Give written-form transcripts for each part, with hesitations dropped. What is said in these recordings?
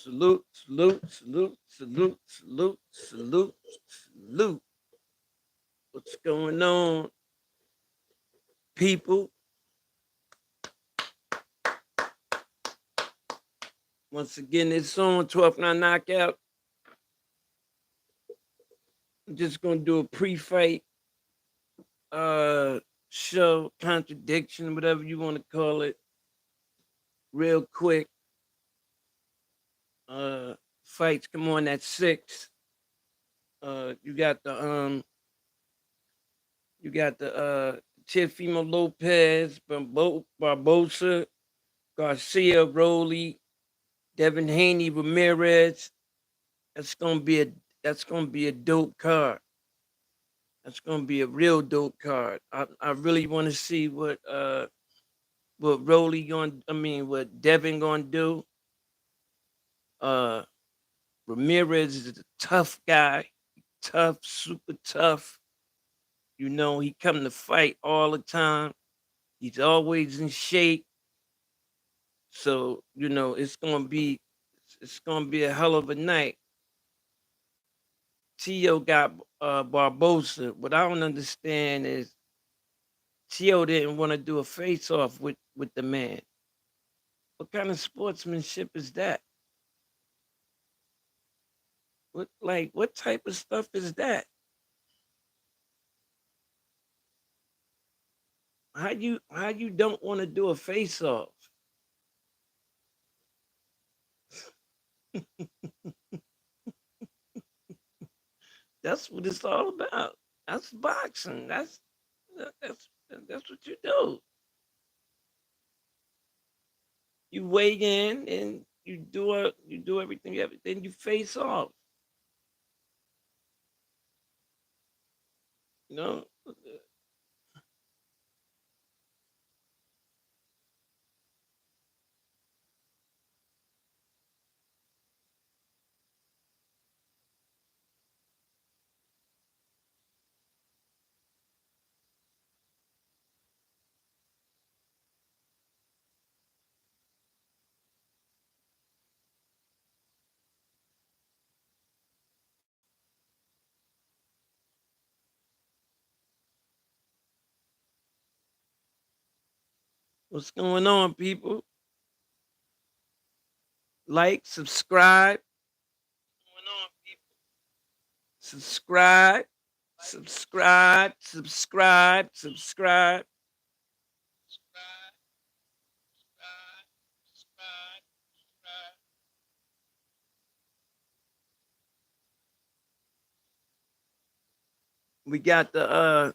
salute, salute, salute, salute, salute, salute, salute. What's going on, people? Once again, it's on 12th Night Knockout. I'm just gonna do a pre-fight uh show, contradiction, whatever you want to call it, real quick. Fights come on at 6. You got the Teofimo Lopez, Barbosa, Garcia, Rowley, Devin Haney, Ramirez. That's gonna be a dope card. That's gonna be a real dope card. I really want to see what Rowley going. I mean, what Devin gonna do. Uh, Ramirez is a tough guy, tough, super tough. You know, he come to fight all the time. He's always in shape. So it's gonna be a hell of a night. Tio got Barbosa. What I don't understand is Tio didn't want to do a face off with the man. What kind of sportsmanship is that? What type of stuff is that? How you don't want to do a face off? That's what it's all about. That's boxing. That's that's what you do. You weigh in and you do everything you have, then you face off. You know, what's going on, people? Like, subscribe, subscribe, subscribe. We got the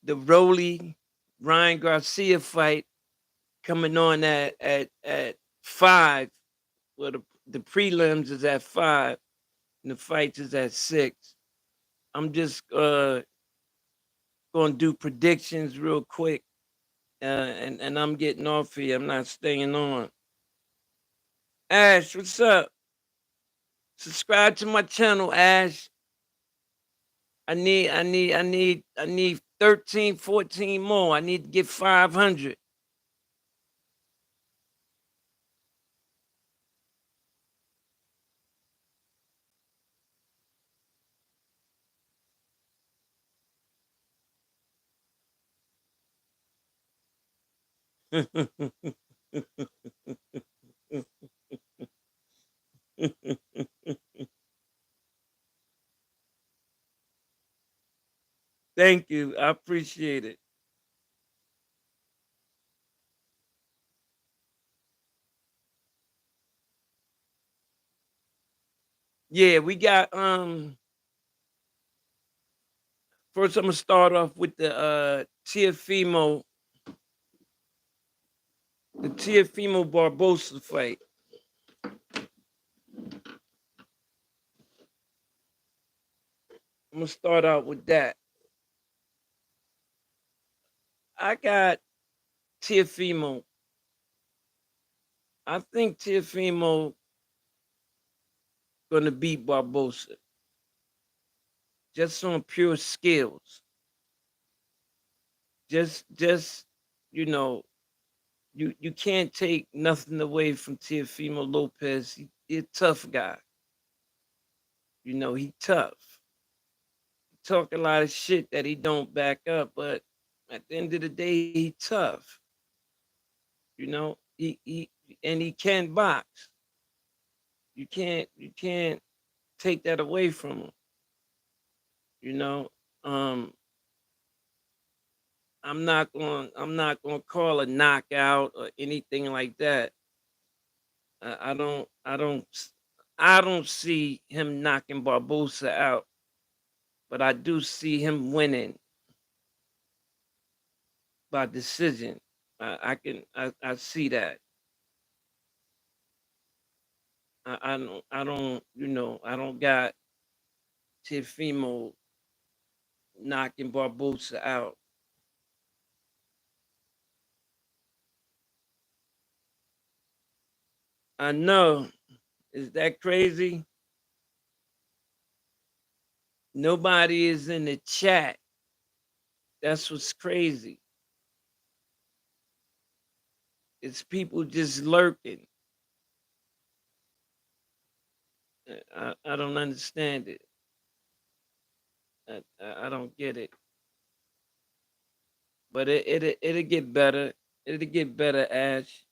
Rowley Ryan Garcia fight coming on at 5. Well, the prelims is at 5 and the fights is at 6. I'm just gonna do predictions real quick, and I'm getting off here. I'm not staying on. Ash, what's up? Subscribe to my channel, Ash. I need 13, 14 more. I need to get 500. Thank you. I appreciate it. Yeah, we got first I'm gonna start off with the Tiafimo Barbosa fight. I'm gonna start out with that. I got Tiafimo. I think Tiafimo gonna beat Barbosa just on pure skills. Just you know, you can't take nothing away from Teofimo Lopez. He a tough guy. You know, he tough. He talk a lot of shit that he don't back up, but at the end of the day, he tough. You know, he and he can box. You can't take that away from him. You know, um, I'm not going to call a knockout or anything like that. I don't see him knocking Barbosa out, but I do see him winning by decision. I see that. I don't got Tifimo knocking Barbosa out. I know. Is that crazy? Nobody is in the chat. That's what's crazy. It's people just lurking. I don't understand it. I don't get it. But it'll get better. It'll get better, Ash.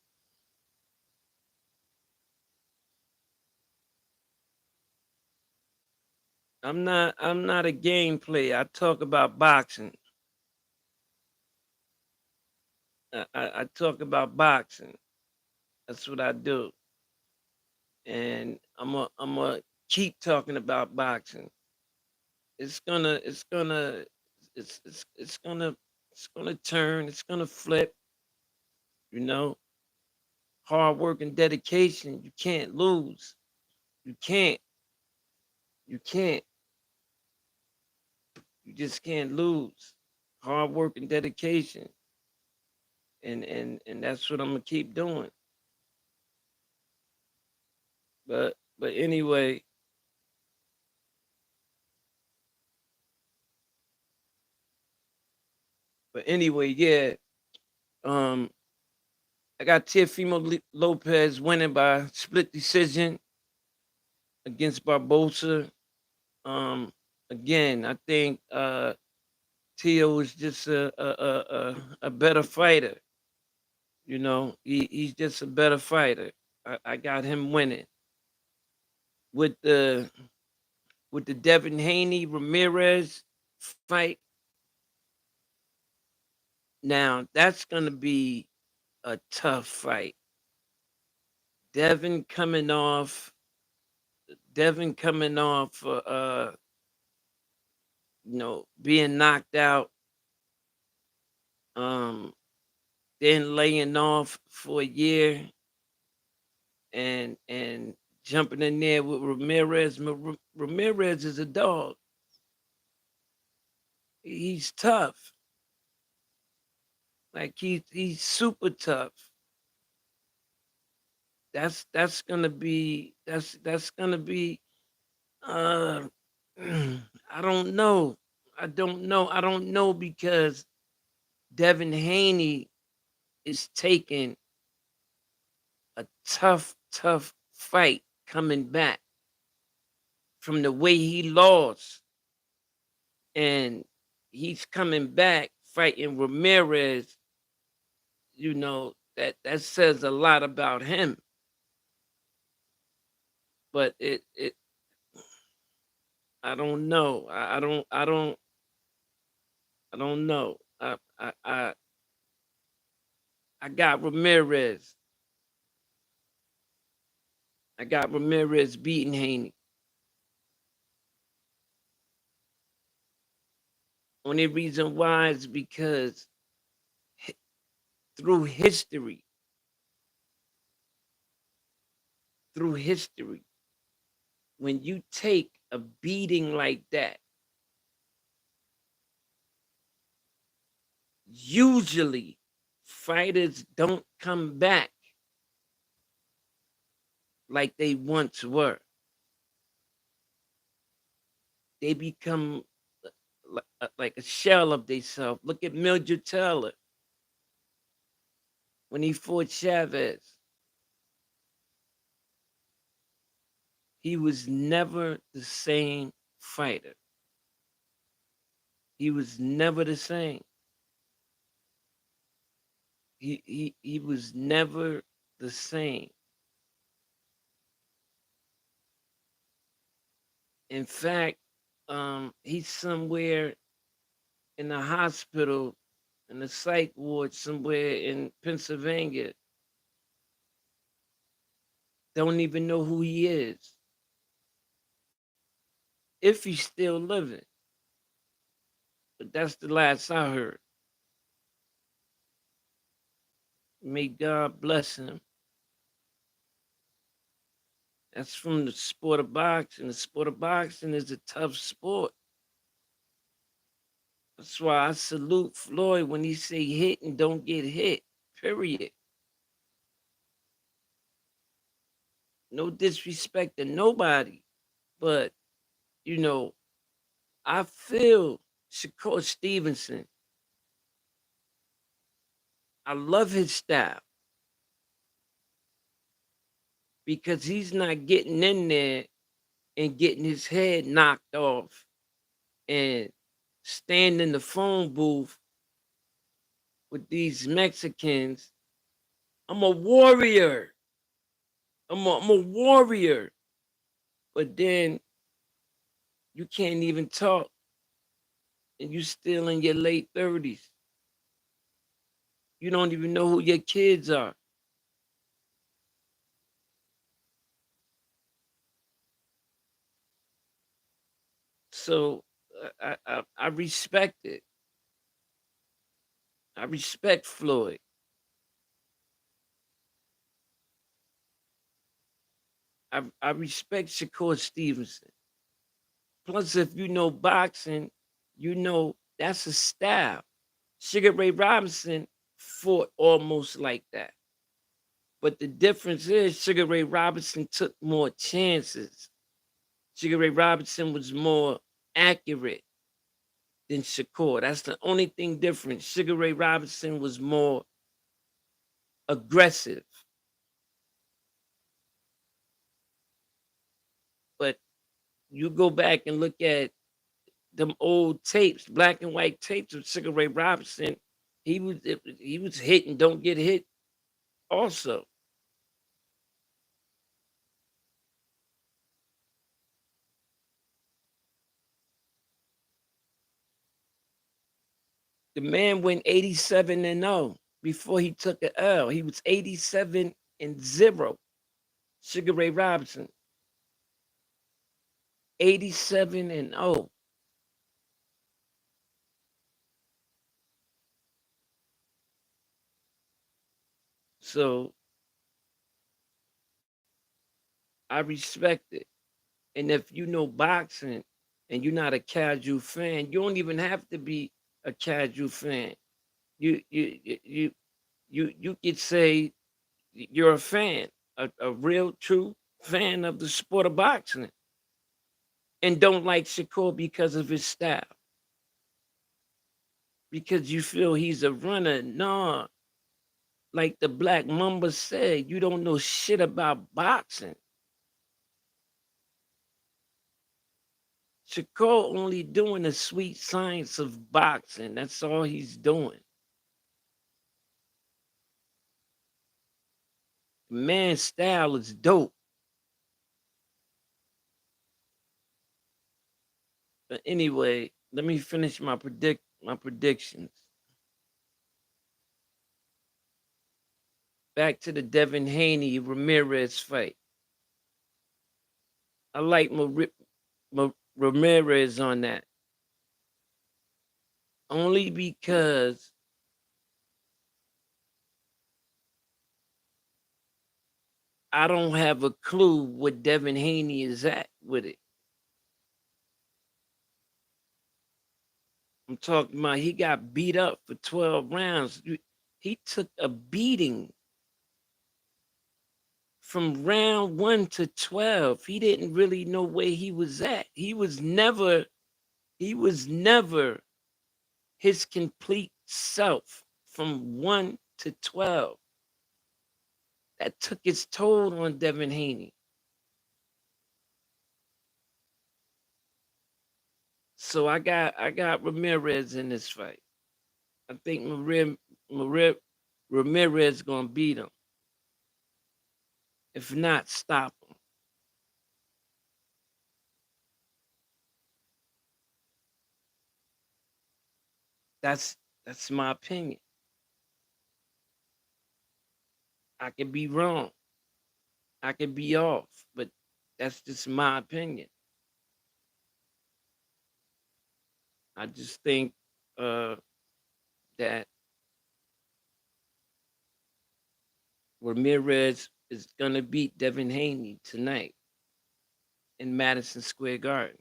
I'm not a game player. I talk about boxing. I talk about boxing. That's what I do. And I'm a keep talking about boxing. It's gonna it's gonna turn, it's gonna flip, you know. Hard work and dedication. You can't lose. You can't. You can't. You just can't lose. Hard work and dedication. And that's what I'm gonna keep doing. But anyway, yeah. Um I got Teofimo Lopez winning by split decision against Barbosa. Um Again, I think Tio is just a better fighter. You know, he's just a better fighter. I got him winning with the Devin Haney Ramirez fight. Now that's gonna be a tough fight. Devin coming off, Devin coming off, being knocked out, um, then laying off for a year, and jumping in there with Ramirez. Ramirez is a dog. He's tough. Like he's super tough. That's gonna be uh I don't know. I don't know because Devin Haney is taking a tough fight coming back from the way he lost. And he's coming back fighting Ramirez, that says a lot about him. But it I don't know. I don't know. I got Ramirez. I got Ramirez beating Haney. Only reason why is because hi- through history, through history, when you take a beating like that, usually fighters don't come back like they once were. They become like a shell of themselves. Look at Mildred Taylor. when he fought Chavez, he was never the same fighter. He was never the same. He was never the same. In fact, he's somewhere in a hospital in a psych ward somewhere in Pennsylvania. Don't even know who he is. If he's still living. But that's the last I heard. May God bless him. That's from the sport of boxing. The sport of boxing is a tough sport. That's why I salute Floyd when he say hit and don't get hit. Period. No disrespect to nobody. But, you know, I feel Shakur Stevenson. I love his style because he's not getting in there and getting his head knocked off and stand in the phone booth with these Mexicans. I'm a warrior. I'm a warrior. But then you can't even talk and you still in your late 30s. You don't even know who your kids are. So I respect it. I respect Floyd. I respect Shakur Stevenson. Plus, if you know boxing, you know that's a style. Sugar Ray Robinson fought almost like that. But the difference is Sugar Ray Robinson took more chances. Sugar Ray Robinson was more accurate than Shakur. That's the only thing different. Sugar Ray Robinson was more aggressive. But you go back and look at them old tapes, black and white tapes of Sugar Ray Robinson, he was hit and don't get hit also. The man went 87-0 before he took an L. He was 87-0. Sugar Ray Robinson, 87-0. So I respect it. And if you know boxing and you're not a casual fan, you don't even have to be a casual fan. You could say you're a fan, a real true fan of the sport of boxing, and don't like Shakur because of his style, because you feel he's a runner. No, like the Black Mamba said, you don't know shit about boxing. Shakur only doing the sweet science of boxing. That's all he's doing. Man's style is dope. But anyway, let me finish my predictions. Back to the Devin Haney Ramirez fight. I like Ramirez on that only because I don't have a clue what Devin Haney is at with it. I'm talking about he got beat up for 12 rounds. He took a beating from round 1 to 12. He didn't really know where he was at. He was never his complete self from 1 to 12. that took its toll on Devin Haney. So I got Ramirez in this fight. I think Ramirez gonna beat him. If not, stop him. That's that's my opinion. I could be wrong. I could be off, but that's just my opinion. I just think uh, that Ramirez is gonna beat Devin Haney tonight in Madison Square Garden.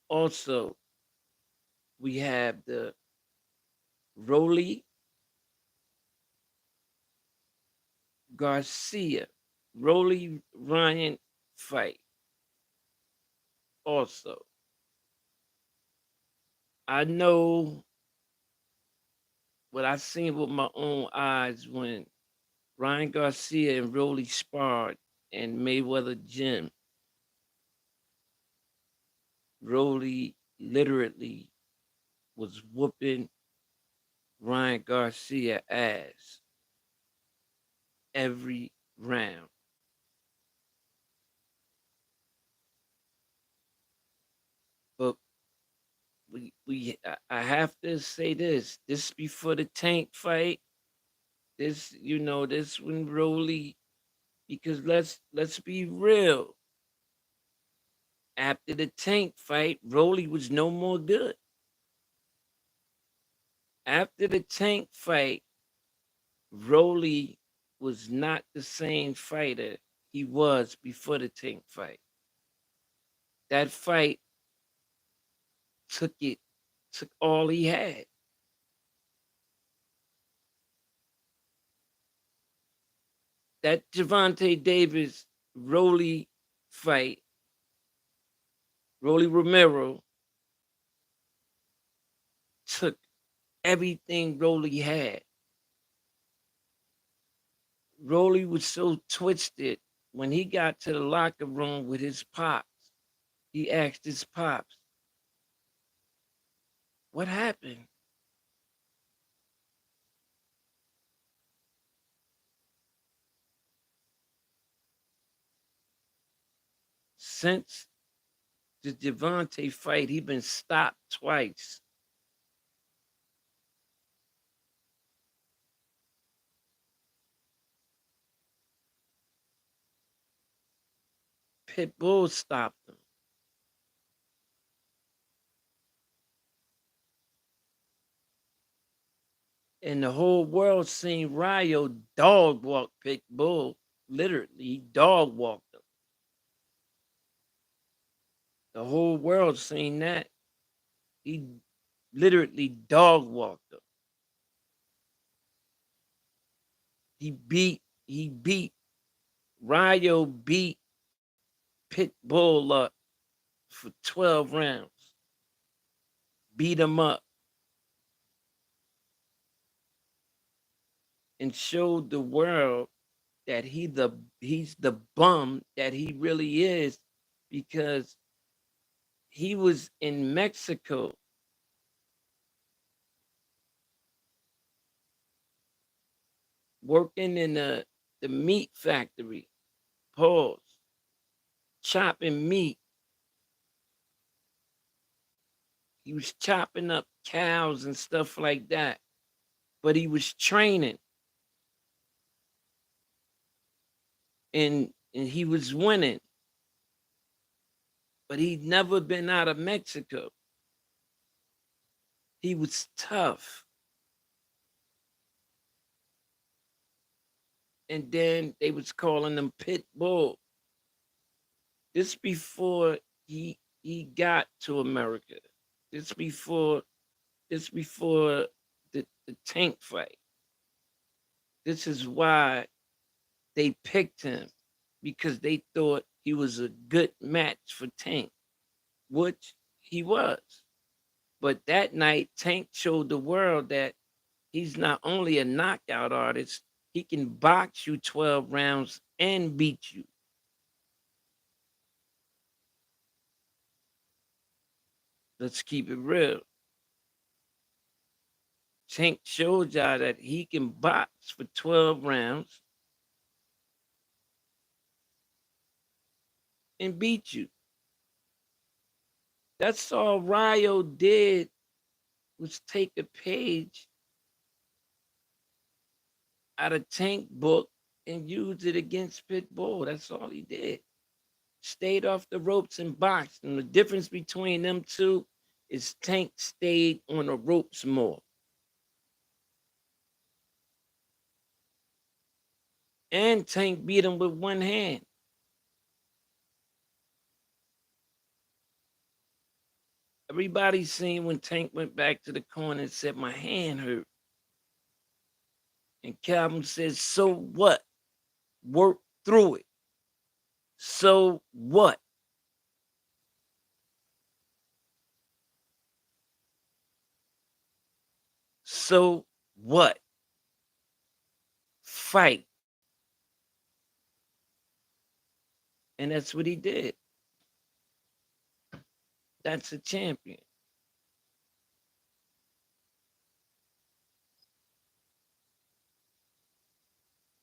Also, we have the Rolly Garcia, Rolly Ryan fight. Also, I know what I seen with my own eyes when Ryan Garcia and Rolly sparred in Mayweather Gym. Rolly literally was whooping Ryan Garcia ass every round. But I have to say this. This before the Tank fight. This, this when Rolly, because let's be real. After the Tank fight, Rolly was no more good. After the Tank fight, Rolly was not the same fighter he was before the Tank fight. That fight took it, took all he had. That Javante Davis Rolly fight, Rolly Romero took everything Rolly had. Rolly was so twisted when he got to the locker room with his pops. He asked his pops, "What happened?" Since the Javante fight, he been stopped twice. Pitbull stopped him. And the whole world seen Ryo dog walk Pitbull. Literally, he dog walked him. The whole world seen that. He literally dog walked him. He beat Ryo beat Pitbull up for 12 rounds. Beat him up and showed the world that he's the bum that he really is, because he was in Mexico working in the meat factory. Pause. Chopping meat. He was chopping up cows and stuff like that. But he was training, and he was winning. But he'd never been out of Mexico. He was tough. And then they was calling him Pitbull. This before he got to America. This before the Tank fight. This is why they picked him, because they thought he was a good match for Tank, which he was. But that night, Tank showed the world that he's not only a knockout artist, he can box you 12 rounds and beat you. Let's keep it real. Tank showed y'all that he can box for 12 rounds and beat you. That's all Ryo did was take a page out of Tank book and use it against Pitbull. That's all he did. Stayed off the ropes and boxed. And the difference between them two is Tank stayed on the ropes more. And Tank beat him with one hand. Everybody seen when Tank went back to the corner and said, "My hand hurt." And Calvin says, "So what? Work through it. So what?" So what? Fight. And that's what he did. That's a champion.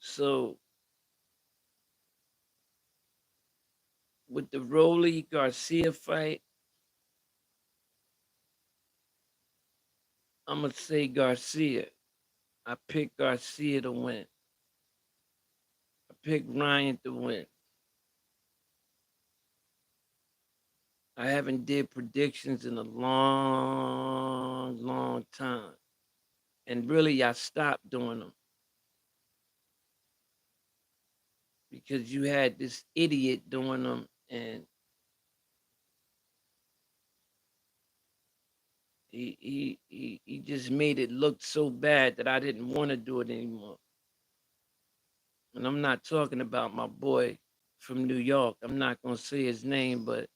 So with the Rolly Garcia fight, I'm going to say Garcia. I picked Garcia to win. I picked Ryan to win. I haven't did predictions in a long time. And really, I stopped doing them because you had this idiot doing them, and he just made it look so bad that I didn't want to do it anymore. And I'm not talking about my boy from New York. I'm not gonna say his name, but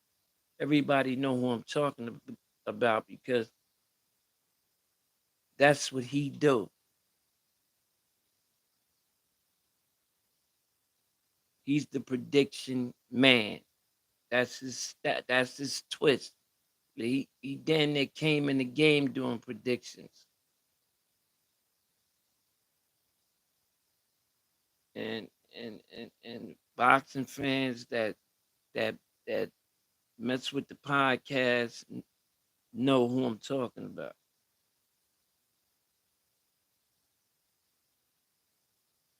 everybody know who I'm talking about because that's what he do. He's the prediction man. That's his twist. He damn near came in the game doing predictions. And and boxing fans that that mess with the podcast know who I'm talking about.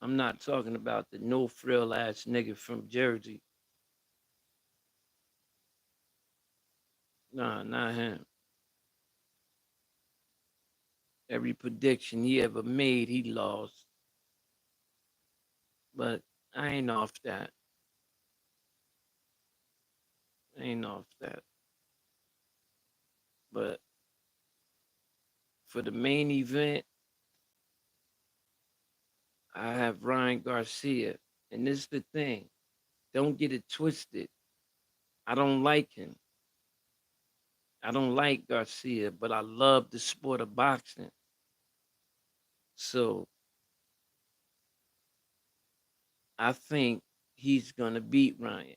I'm not talking about the no frill ass nigga from Jersey. Nah, not him. Every prediction he ever made, he lost. But I ain't off that. I ain't off that. But for the main event, I have Ryan Garcia. And this is the thing. Don't get it twisted. I don't like him. I don't like Garcia, but I love the sport of boxing. So I think he's gonna beat Ryan.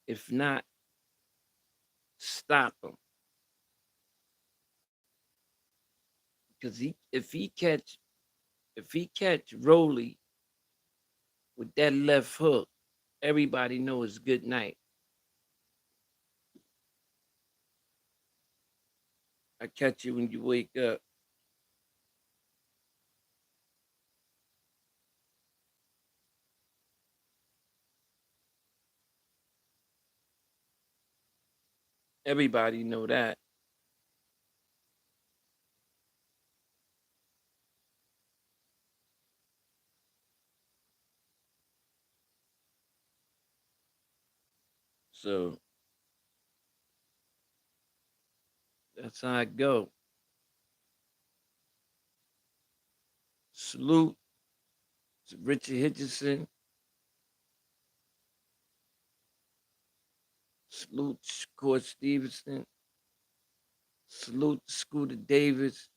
If not, stop him. Because if he catch Rolly with that left hook, everybody knows good night. I catch you when you wake up. Everybody know that. So that's how I go. Salute to Richard Hitchison. Salute Shakur Stevenson. Salute Scooter Davis.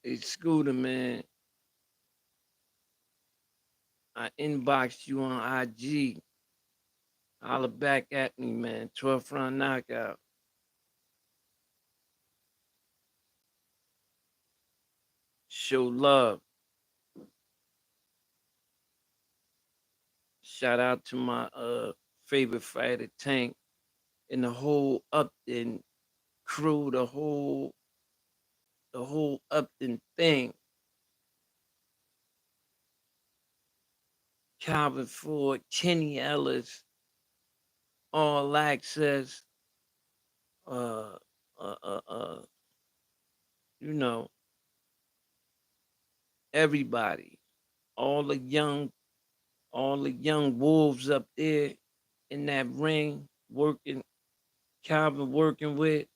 Hey, Scooter, man. I inboxed you on IG. Holler back at me, man. 12th round knockout. Show love. Shout out to my favorite fighter, Tank, and the whole Upton crew, the whole Upton thing. Calvin Ford, Kenny Ellis, All Access, uh, uh, uh, uh, you know, everybody, all the young, all the young wolves up there in that ring working, Calvin working with,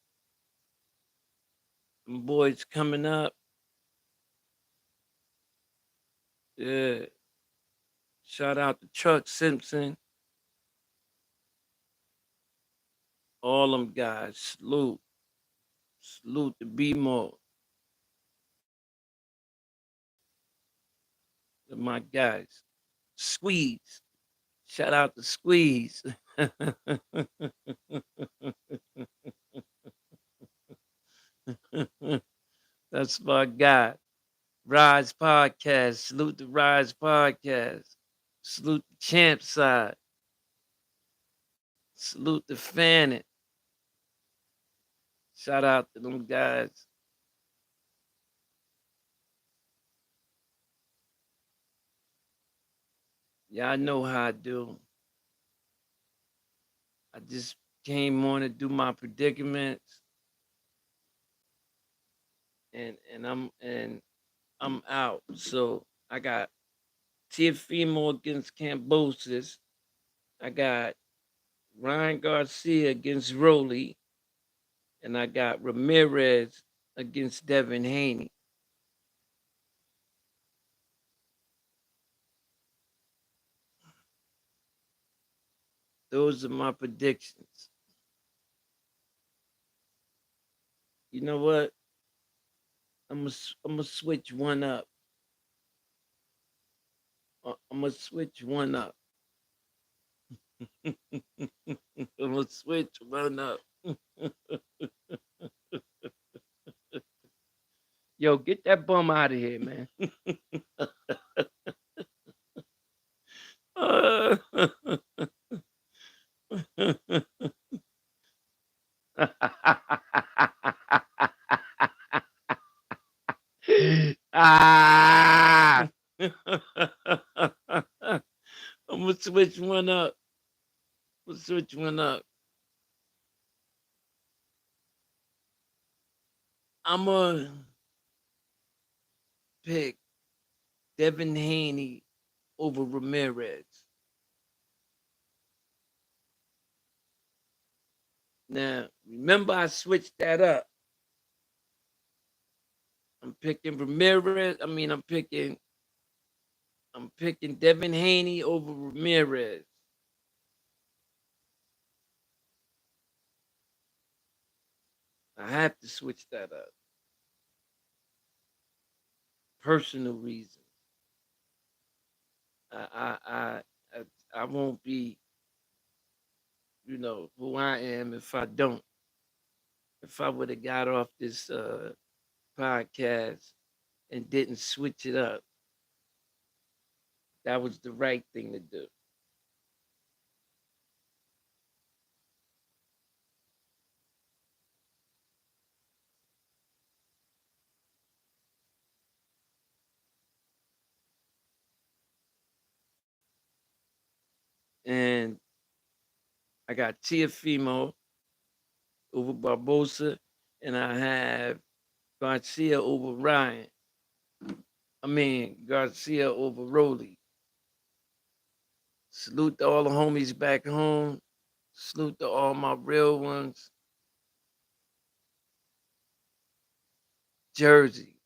them boys coming up. Yeah. Shout out to Chuck Simpson, all them guys. Salute. Salute to B-Mo. My guys. Squeeze. Shout out to Squeeze. That's my guy. Rise Podcast. Salute the Rise Podcast. Salute the Champ Side. Salute the Fannin. Shout out to them guys. Y'all know how I do. I just came on to do my predicaments. And I'm out. So I got Tiafimo against Cambosis. I got Ryan Garcia against Rowley. And I got Ramirez against Devin Haney. Those are my predictions. You know what? I'm gonna switch one up. I'm gonna switch one up. I'm gonna switch one up. Yo, get that bum out of here, man. Ah! I'm gonna switch one up. Switch one up. I'm gonna pick Devin Haney over Ramirez. Now, remember I switched that up. I'm picking Ramirez. I'm picking Devin Haney over Ramirez. I have to switch that up. Personal reasons. I won't be, who I am if I don't. If I would have got off this podcast and didn't switch it up, that was the right thing to do. And I got Tiafimo over Barbosa, and I have Garcia over Ryan. Garcia over Rowley. Salute to all the homies back home. Salute to all my real ones. Jersey.